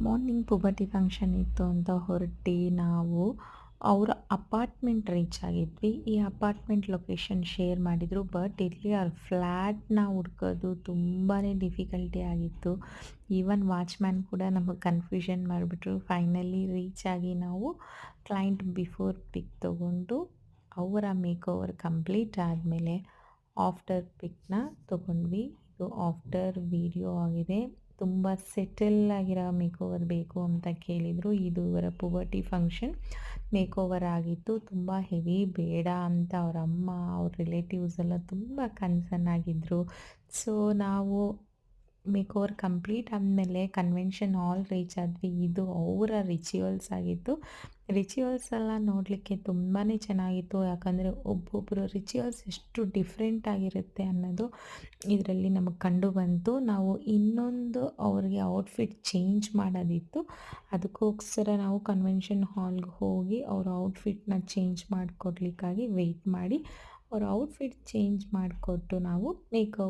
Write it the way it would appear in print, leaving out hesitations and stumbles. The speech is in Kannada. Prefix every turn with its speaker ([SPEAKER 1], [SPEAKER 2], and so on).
[SPEAKER 1] ಮಾರ್ನಿಂಗ್ ಪುಬರ್ಟಿ ಫಂಕ್ಷನ್ ಇತ್ತು ಅಂತ ಹೊರಟಿ ನಾವು ಅವರ ಅಪಾರ್ಟ್ಮೆಂಟ್ ರೀಚ್ ಆಗಿದ್ವಿ. ಈ ಅಪಾರ್ಟ್ಮೆಂಟ್ ಲೊಕೇಶನ್ ಶೇರ್ ಮಾಡಿದರು. ಬಟ್ ಇಲ್ಲಿ ಅವ್ರ ಫ್ಲ್ಯಾಟ್‌ನ ಹುಡ್ಕೋದು ತುಂಬಾ ಡಿಫಿಕಲ್ಟಿ ಆಗಿತ್ತು. ಈವನ್ ವಾಚ್‌ಮ್ಯಾನ್ ಕೂಡ ನಮಗೆ ಕನ್ಫ್ಯೂಷನ್ ಮಾಡಿಬಿಟ್ರು. ಫೈನಲಿ ರೀಚ್ ಆಗಿ ನಾವು ಕ್ಲೈಂಟ್ ಬಿಫೋರ್ ಪಿಕ್ ತೊಗೊಂಡು ಅವರ ಮೇಕೋವರ್ ಕಂಪ್ಲೀಟ್ ಆದಮೇಲೆ ಆಫ್ಟರ್ ಪಿಕ್‌ನ ತೊಗೊಂಡ್ವಿ. ಇದು ಆಫ್ಟರ್ ವಿಡಿಯೋ ಆಗಿದೆ. ತುಂಬ ಸೆಟಲ್ ಆಗಿರೋ ಮೇಕೋವರ್ ಬೇಕು ಅಂತ ಕೇಳಿದರು. ಇದು ಇವರ ಪುಬರ್ಟಿ ಫಂಕ್ಷನ್ ಮೇಕೋವರ್ ಆಗಿತ್ತು. ತುಂಬ ಹೆವಿ ಬೇಡ ಅಂತ ಅವ್ರ ಅಮ್ಮ, ಅವ್ರ ರಿಲೇಟಿವ್ಸ್ ಎಲ್ಲ ತುಂಬ ಕನ್ಸರ್ನ್ ಆಗಿದ್ದರು. ಸೊ ನಾವು ಮೇಕೋವರ್ ಕಂಪ್ಲೀಟ್ ಆದಮೇಲೆ ಕನ್ವೆನ್ಷನ್ ಹಾಲ್ ರೀಚ್ ಆದ್ವಿ. ಇದು ಅವರ ರಿಚುವಲ್ಸ್ ಆಗಿತ್ತು. ರಿಚುವಲ್ಸ್ ಎಲ್ಲ ನೋಡಲಿಕ್ಕೆ ತುಂಬಾ ಚೆನ್ನಾಗಿತ್ತು. ಯಾಕಂದರೆ ಒಬ್ಬೊಬ್ಬರ ರಿಚುವಲ್ಸ್ ಎಷ್ಟು ಡಿಫ್ರೆಂಟ್ ಆಗಿರುತ್ತೆ ಅನ್ನೋದು ಇದರಲ್ಲಿ ನಮಗೆ ಕಂಡು ಬಂತು. ನಾವು ಇನ್ನೊಂದು ಅವ್ರಿಗೆ ಔಟ್ಫಿಟ್ ಚೇಂಜ್ ಮಾಡೋದಿತ್ತು. ಅದಕ್ಕೋಸ್ಕರ ನಾವು ಕನ್ವೆನ್ಷನ್ ಹಾಲ್ಗೆ ಹೋಗಿ ಅವ್ರ ಔಟ್ಫಿಟ್‌ನ ಚೇಂಜ್ ಮಾಡಿಕೊಡ್ಲಿಕ್ಕಾಗಿ ವೆಯ್ಟ್ ಮಾಡಿ ಅವ್ರ ಔಟ್ಫಿಟ್ ಚೇಂಜ್ ಮಾಡಿಕೊಟ್ಟು ನಾವು ಮೇಕೋ